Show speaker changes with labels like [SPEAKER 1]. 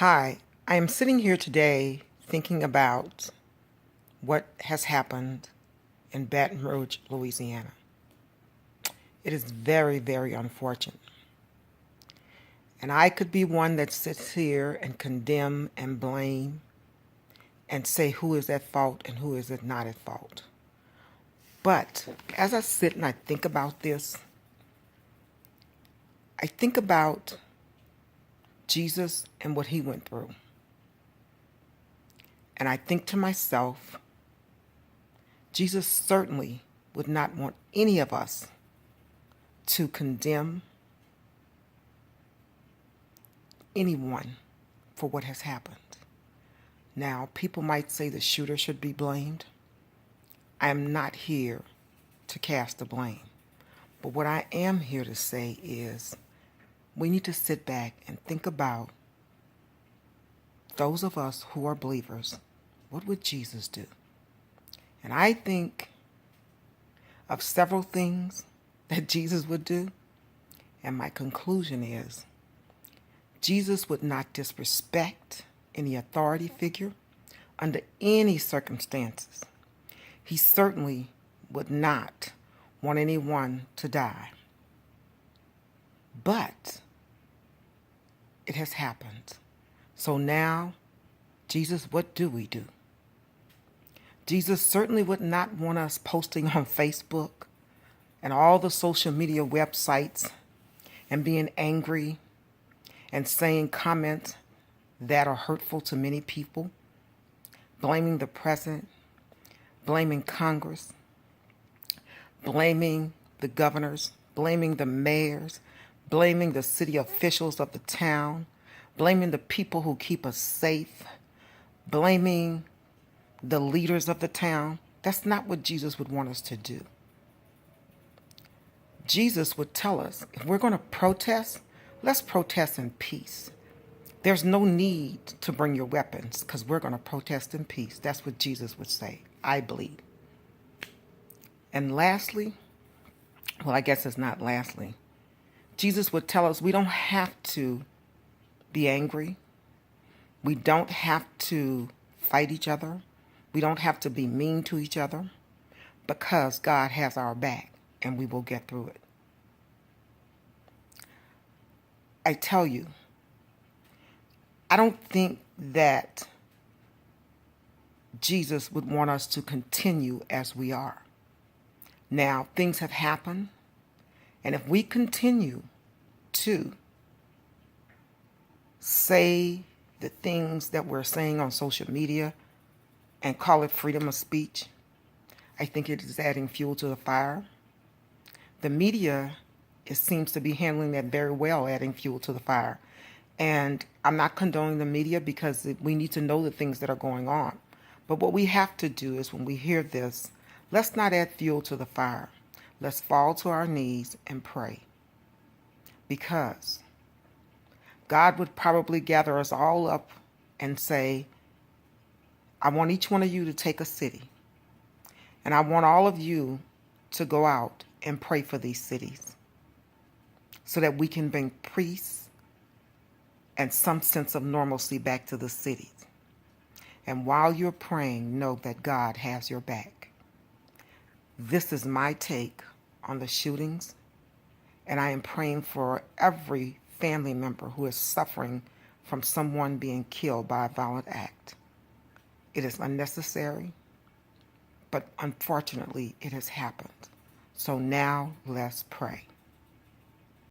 [SPEAKER 1] Hi, I am sitting here today thinking about what has happened in Baton Rouge, Louisiana. It is very, very unfortunate. And I could be one that sits here and condemn and blame and say who is at fault and who is not at fault. But as I sit and I think about this, I think about Jesus and what he went through. And I think to myself, Jesus certainly would not want any of us to condemn anyone for what has happened. Now, people might say the shooter should be blamed. I am not here to cast the blame. But what I am here to say is we need to sit back and think about those of us who are believers. What would Jesus do? And I think of several things that Jesus would do. And my conclusion is Jesus would not disrespect any authority figure under any circumstances. He certainly would not want anyone to die. But it has happened. So now, Jesus, what do we do? Jesus certainly would not want us posting on Facebook and all the social media websites and being angry and saying comments that are hurtful to many people, blaming the president, blaming Congress, blaming the governors, blaming the mayors, blaming the city officials of the town, blaming the people who keep us safe, blaming the leaders of the town. That's not what Jesus would want us to do. Jesus would tell us, if we're going to protest, let's protest in peace. There's no need to bring your weapons because we're going to protest in peace. That's what Jesus would say, I believe. And lastly, well, I guess it's not lastly, Jesus would tell us we don't have to be angry. We don't have to fight each other. We don't have to be mean to each other because God has our back and we will get through it. I tell you, I don't think that Jesus would want us to continue as we are. Now, things have happened, and if we continue to say the things that we're saying on social media and call it freedom of speech, I think it is adding fuel to the fire. The media, it seems to be handling that very well, adding fuel to the fire. And I'm not condoning the media because we need to know the things that are going on. But what we have to do is when we hear this, let's not add fuel to the fire. Let's fall to our knees and pray. Because God would probably gather us all up and say, I want each one of you to take a city. And I want all of you to go out and pray for these cities so that we can bring peace and some sense of normalcy back to the cities. And while you're praying, know that God has your back. This is my take on the shootings, and I am praying for every family member who is suffering from someone being killed by a violent act. It is unnecessary, but unfortunately it has happened. So now let's pray.